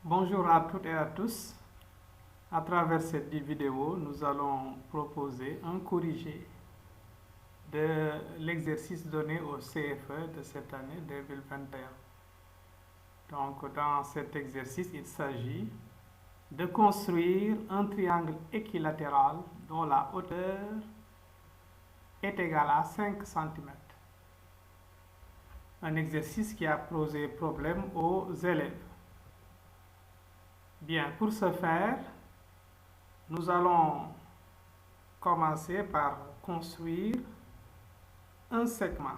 Bonjour à toutes et à tous. À travers cette vidéo, nous allons proposer un corrigé de l'exercice donné au CFE de cette année 2021. Donc, dans cet exercice, il s'agit de construire un triangle équilatéral dont la hauteur est égale à 5 cm. Un exercice qui a posé problème aux élèves. Bien, pour ce faire, nous allons commencer par construire un segment.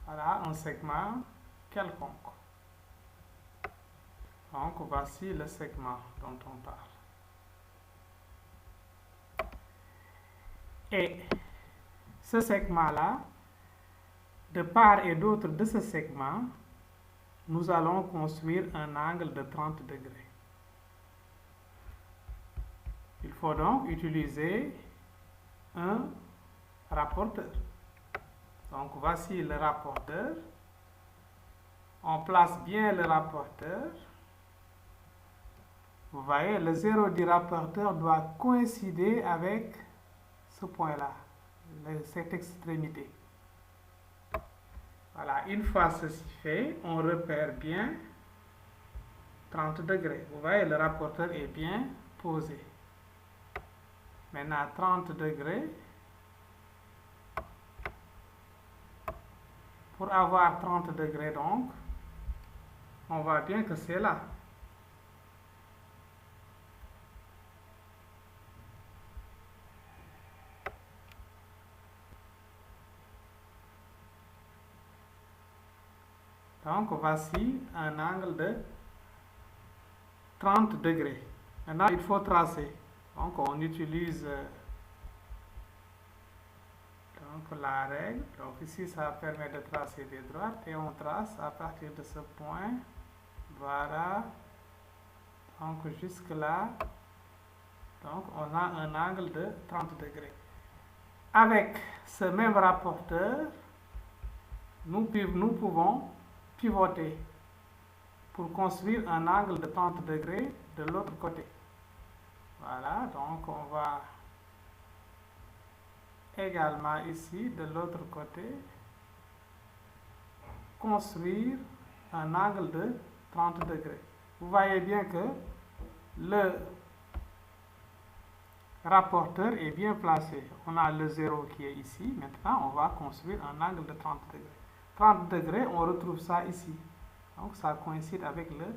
Voilà, un segment quelconque. Donc, voici le segment dont on parle. Et ce segment-là, de part et d'autre de ce segment, nous allons construire un angle de 30 degrés. Il faut donc utiliser un rapporteur. Donc, voici le rapporteur. On place bien le rapporteur. Vous voyez, le zéro du rapporteur doit coïncider avec ce point-là, cette extrémité. Voilà, une fois ceci fait, on repère bien 30 degrés. Vous voyez, le rapporteur est bien posé. Maintenant, 30 degrés. Pour avoir 30 degrés, donc, on voit bien que c'est là. Donc, voici un angle de 30 degrés. Maintenant, il faut tracer. Donc, on utilise la règle. Donc, ici, ça permet de tracer des droites et on trace à partir de ce point. Voilà. Donc, jusque là. Donc, on a un angle de 30 degrés. Avec ce même rapporteur, nous pouvons pivoter pour construire un angle de 30 degrés de l'autre côté. Voilà, donc on va également ici, de l'autre côté, construire un angle de 30 degrés. Vous voyez bien que le rapporteur est bien placé. On a le 0 qui est ici. Maintenant, on va construire un angle de 30 degrés. 30 degrés, on retrouve ça ici. Donc, ça coïncide avec le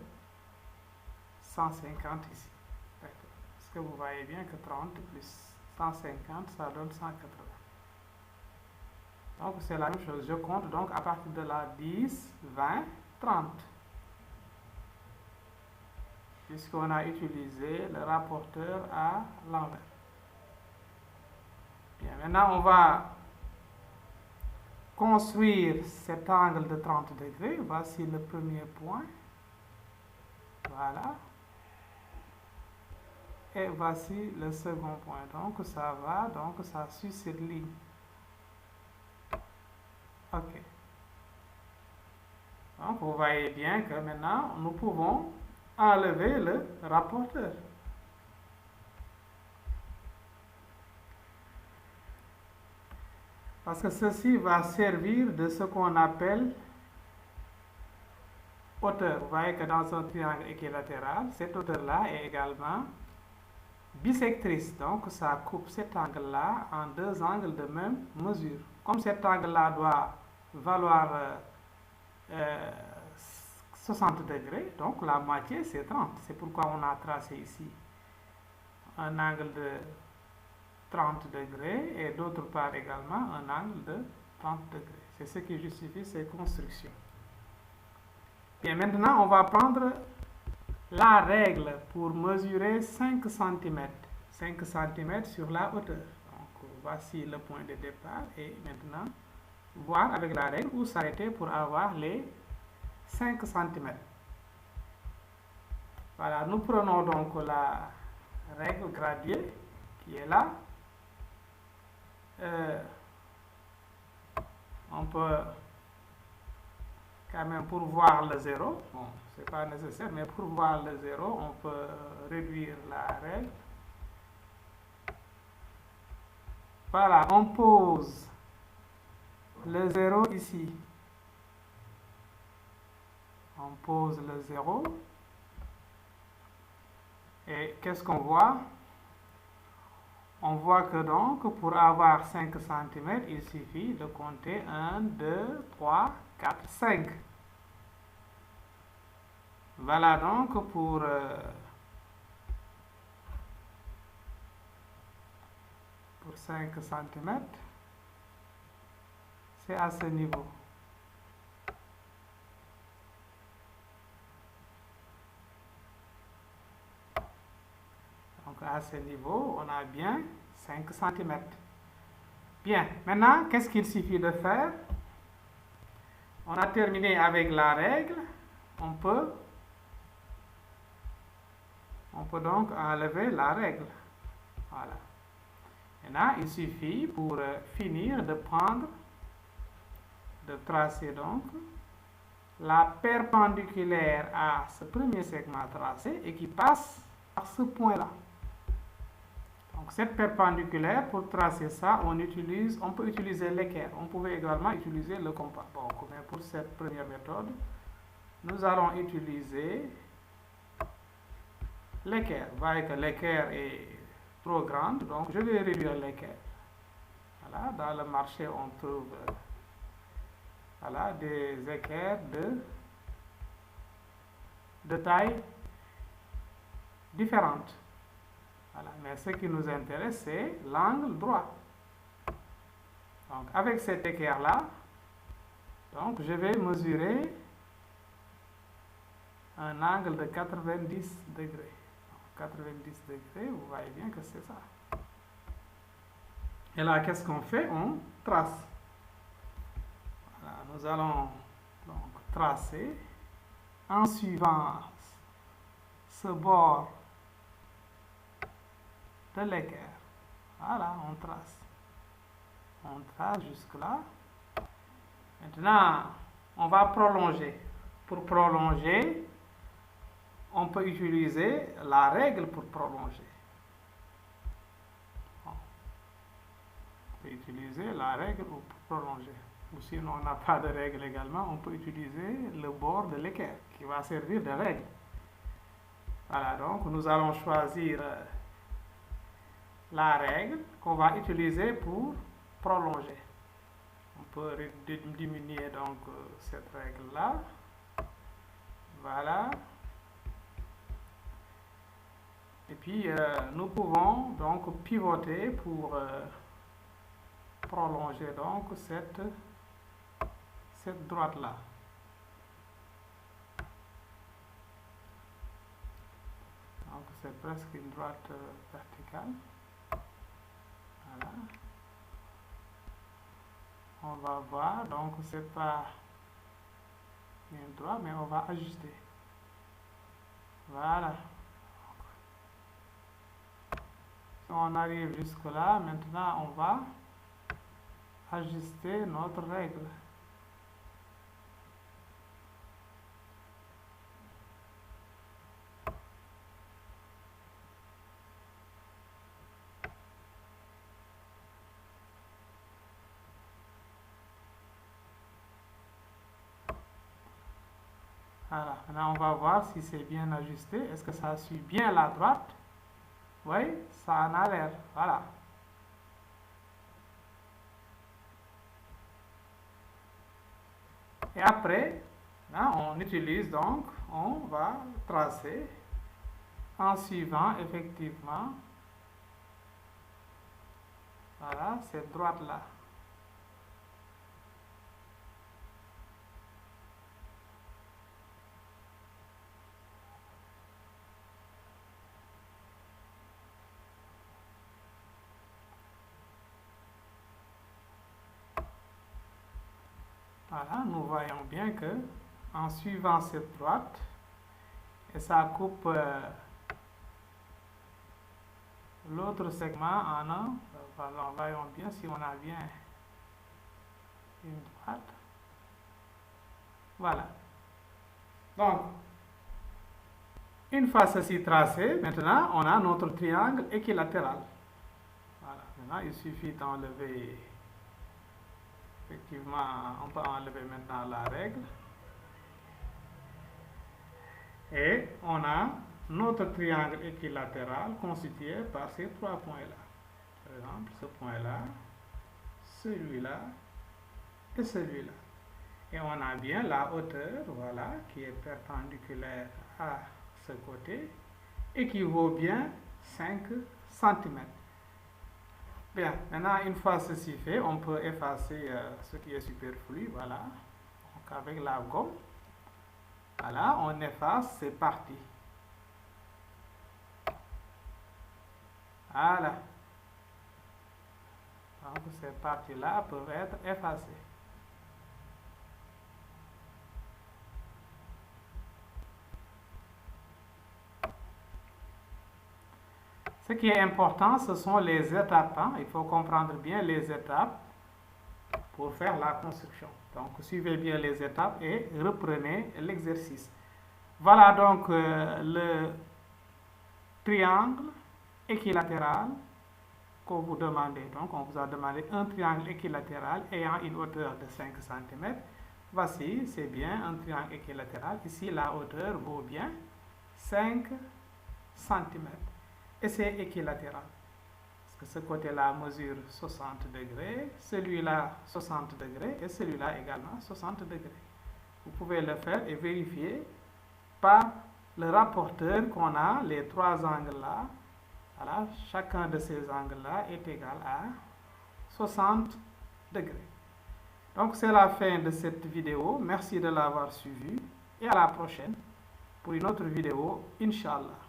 150 ici. Est-ce que vous voyez bien que 30 plus 150, ça donne 180. Donc, c'est la même chose. Je compte donc à partir de là 10, 20, 30. Puisqu'on a utilisé le rapporteur à l'envers. Bien, maintenant, on va construire cet angle de 30 degrés. Voici le premier point. Voilà. Et voici le second point. Donc, ça va. Donc, ça suit cette ligne. OK. Donc, vous voyez bien que maintenant, nous pouvons enlever le rapporteur. Parce que ceci va servir de ce qu'on appelle hauteur. Vous voyez que dans un triangle équilatéral, cette hauteur-là est également bisectrice. Donc, ça coupe cet angle-là en deux angles de même mesure. Comme cet angle-là doit valoir 60 degrés, donc la moitié c'est 30. C'est pourquoi on a tracé ici un angle de 30 degrés et d'autre part également un angle de 30 degrés. C'est ce qui justifie ces constructions. Bien, maintenant on va prendre la règle pour mesurer 5 cm. 5 cm sur la hauteur. Donc voici le point de départ et maintenant voir avec la règle où s'arrêter pour avoir les 5 cm. Voilà, nous prenons donc la règle graduée qui est là. On peut quand même pour voir le 0. Bon, c'est pas nécessaire, mais pour voir le 0, on peut réduire la règle. Voilà, on pose le 0 ici. On pose le 0. Et qu'est-ce qu'on voit? On voit que donc, pour avoir 5 cm, il suffit de compter 1, 2, 3, 4, 5. Voilà donc pour 5 cm. C'est à ce niveau. Donc à ce niveau, on a bien 5 cm. Bien, maintenant, qu'est-ce qu'il suffit de faire? On a terminé avec la règle. On peut donc enlever la règle. Voilà. Maintenant, il suffit pour finir de tracer donc la perpendiculaire à ce premier segment tracé et qui passe par ce point-là. Donc cette perpendiculaire, pour tracer ça, on peut utiliser l'équerre. On pouvait également utiliser le compas. Bon, mais pour cette première méthode, nous allons utiliser l'équerre. Vous voyez que l'équerre est trop grande, donc je vais réduire l'équerre. Voilà, dans le marché, on trouve voilà, des équerres de taille différente. Voilà. Mais ce qui nous intéresse, c'est l'angle droit. Donc, avec cet équerre-là, donc, je vais mesurer un angle de 90 degrés. 90 degrés, vous voyez bien que c'est ça. Et là, qu'est-ce qu'on fait? On trace. Voilà, nous allons donc tracer en suivant ce bord de l'équerre. Voilà, on trace. On trace jusque-là. Maintenant, on va prolonger. Pour prolonger, on peut utiliser la règle pour prolonger. On peut utiliser la règle pour prolonger. Ou sinon, on n'a pas de règle également, on peut utiliser le bord de l'équerre qui va servir de règle. Voilà, donc nous allons choisir la règle qu'on va utiliser pour prolonger. On peut diminuer donc cette règle-là. Voilà. Et puis, nous pouvons donc pivoter pour prolonger donc cette droite-là. Donc, c'est presque une droite verticale. Voilà. On va voir, donc c'est pas une droite, mais on va ajuster. Voilà. Si on arrive jusque là, maintenant on va ajuster notre règle. Voilà, maintenant on va voir si c'est bien ajusté. Est-ce que ça suit bien la droite? Oui, ça en a l'air. Voilà. Et après, là, on utilise donc, on va tracer en suivant effectivement, voilà, cette droite-là. Voilà, nous voyons bien que en suivant cette droite, et ça coupe l'autre segment en un. Voilà, voyons bien si on a bien une droite. Voilà. Donc, une fois ceci tracé, maintenant, on a notre triangle équilatéral. Voilà. Maintenant, il suffit d'enlever, effectivement, on peut enlever maintenant la règle. Et on a notre triangle équilatéral constitué par ces trois points-là. Par exemple, ce point-là, celui-là et celui-là. Et on a bien la hauteur, voilà, qui est perpendiculaire à ce côté et qui vaut bien 5 cm. Bien, maintenant, une fois ceci fait, on peut effacer ce qui est superflu, voilà. Donc, avec la gomme, voilà, on efface ces parties. Voilà. Donc, ces parties-là peuvent être effacées. Ce qui est important, ce sont les étapes. Hein. Il faut comprendre bien les étapes pour faire la construction. Donc, suivez bien les étapes et reprenez l'exercice. Voilà donc le triangle équilatéral que vous demandez. Donc, on vous a demandé un triangle équilatéral ayant une hauteur de 5 cm. Voici, c'est bien un triangle équilatéral. Ici, la hauteur vaut bien 5 cm. Et c'est équilatéral. Parce que ce côté-là mesure 60 degrés, celui-là 60 degrés et celui-là également 60 degrés. Vous pouvez le faire et vérifier par le rapporteur qu'on a, les trois angles-là. Voilà, chacun de ces angles-là est égal à 60 degrés. Donc, c'est la fin de cette vidéo. Merci de l'avoir suivi et à la prochaine pour une autre vidéo, Inch'Allah.